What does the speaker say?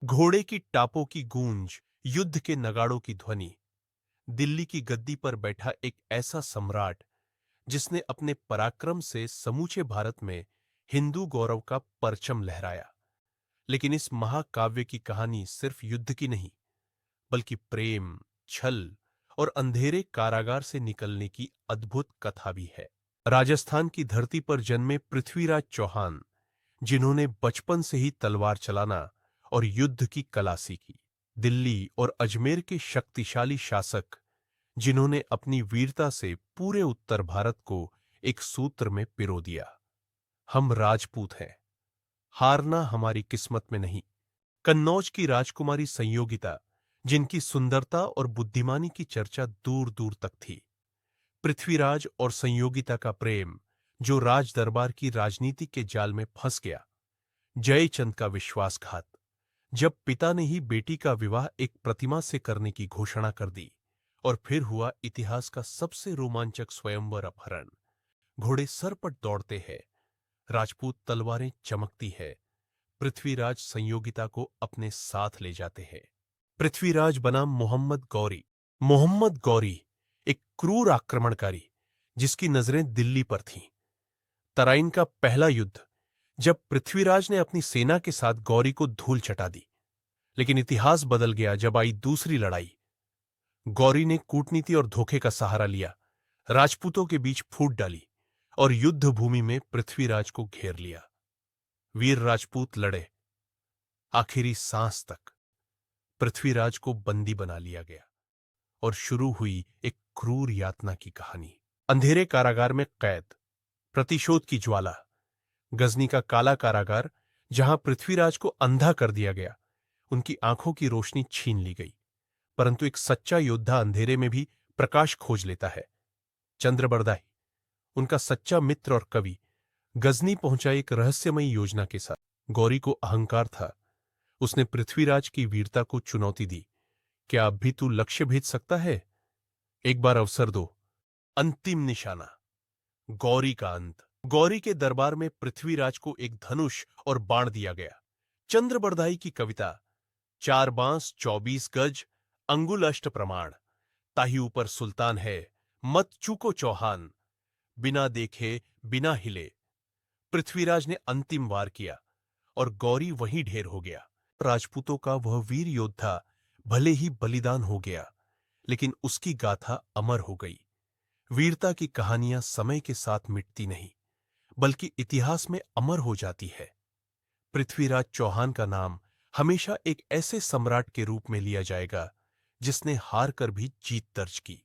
घोड़े की टापों की गूंज, युद्ध के नगाड़ों की ध्वनि। दिल्ली की गद्दी पर बैठा एक ऐसा सम्राट जिसने अपने पराक्रम से समूचे भारत में हिंदू गौरव का परचम लहराया। लेकिन इस महाकाव्य की कहानी सिर्फ युद्ध की नहीं, बल्कि प्रेम, छल और अंधेरे कारागार से निकलने की अद्भुत कथा भी है। राजस्थान की धरती पर जन्मे पृथ्वीराज चौहान, जिन्होंने बचपन से ही तलवार चलाना और युद्ध की कला सीखी। दिल्ली और अजमेर के शक्तिशाली शासक, जिन्होंने अपनी वीरता से पूरे उत्तर भारत को एक सूत्र में पिरो दिया। हम राजपूत हैं, हारना हमारी किस्मत में नहीं। कन्नौज की राजकुमारी संयोगिता, जिनकी सुंदरता और बुद्धिमानी की चर्चा दूर दूर तक थी। पृथ्वीराज और संयोगिता का प्रेम, जो राज दरबार की राजनीति के जाल में फंस गया। जयचंद का विश्वासघात, जब पिता ने ही बेटी का विवाह एक प्रतिमा से करने की घोषणा कर दी। और फिर हुआ इतिहास का सबसे रोमांचक स्वयंवर अपहरण। घोड़े सर पर दौड़ते हैं, राजपूत तलवारें चमकती है। पृथ्वीराज संयोगिता को अपने साथ ले जाते हैं। पृथ्वीराज बनाम मोहम्मद गौरी। मोहम्मद गौरी एक क्रूर आक्रमणकारी, जिसकी नजरें दिल्ली पर थीं। तराइन का पहला युद्ध, जब पृथ्वीराज ने अपनी सेना के साथ गौरी को धूल चटा दी। लेकिन इतिहास बदल गया जब आई दूसरी लड़ाई। गौरी ने कूटनीति और धोखे का सहारा लिया, राजपूतों के बीच फूट डाली और युद्ध भूमि में पृथ्वीराज को घेर लिया। वीर राजपूत लड़े, आखिरी सांस तक। पृथ्वीराज को बंदी बना लिया गया और शुरू हुई एक क्रूर यातना की कहानी। अंधेरे कारागार में कैद, प्रतिशोध की ज्वाला। गजनी का काला कारागार, जहां पृथ्वीराज को अंधा कर दिया गया, उनकी आंखों की रोशनी छीन ली गई। परंतु एक सच्चा योद्धा अंधेरे में भी प्रकाश खोज लेता है। चंद्रबरदाई, उनका सच्चा मित्र और कवि, गजनी पहुंचा एक रहस्यमयी योजना के साथ। गौरी को अहंकार था, उसने पृथ्वीराज की वीरता को चुनौती दी। क्या अब भी तू लक्ष्य भेद सकता है? एक बार अवसर दो। अंतिम निशाना, गौरी का अंत। गौरी के दरबार में पृथ्वीराज को एक धनुष और बाण दिया गया। चंद्रबरदाई की कविता, 4 बांस 24 गज, अंगुल अष्ट प्रमाण। ताही ऊपर सुल्तान है, मत चूको चौहान। बिना देखे, बिना हिले, पृथ्वीराज ने अंतिम वार किया और गौरी वहीं ढेर हो गया। राजपूतों का वह वीर योद्धा भले ही बलिदान हो गया, लेकिन उसकी गाथा अमर हो गई। वीरता की कहानियां समय के साथ मिटती नहीं, बल्कि इतिहास में अमर हो जाती है। पृथ्वीराज चौहान का नाम हमेशा एक ऐसे सम्राट के रूप में लिया जाएगा, जिसने हार कर भी जीत दर्ज की।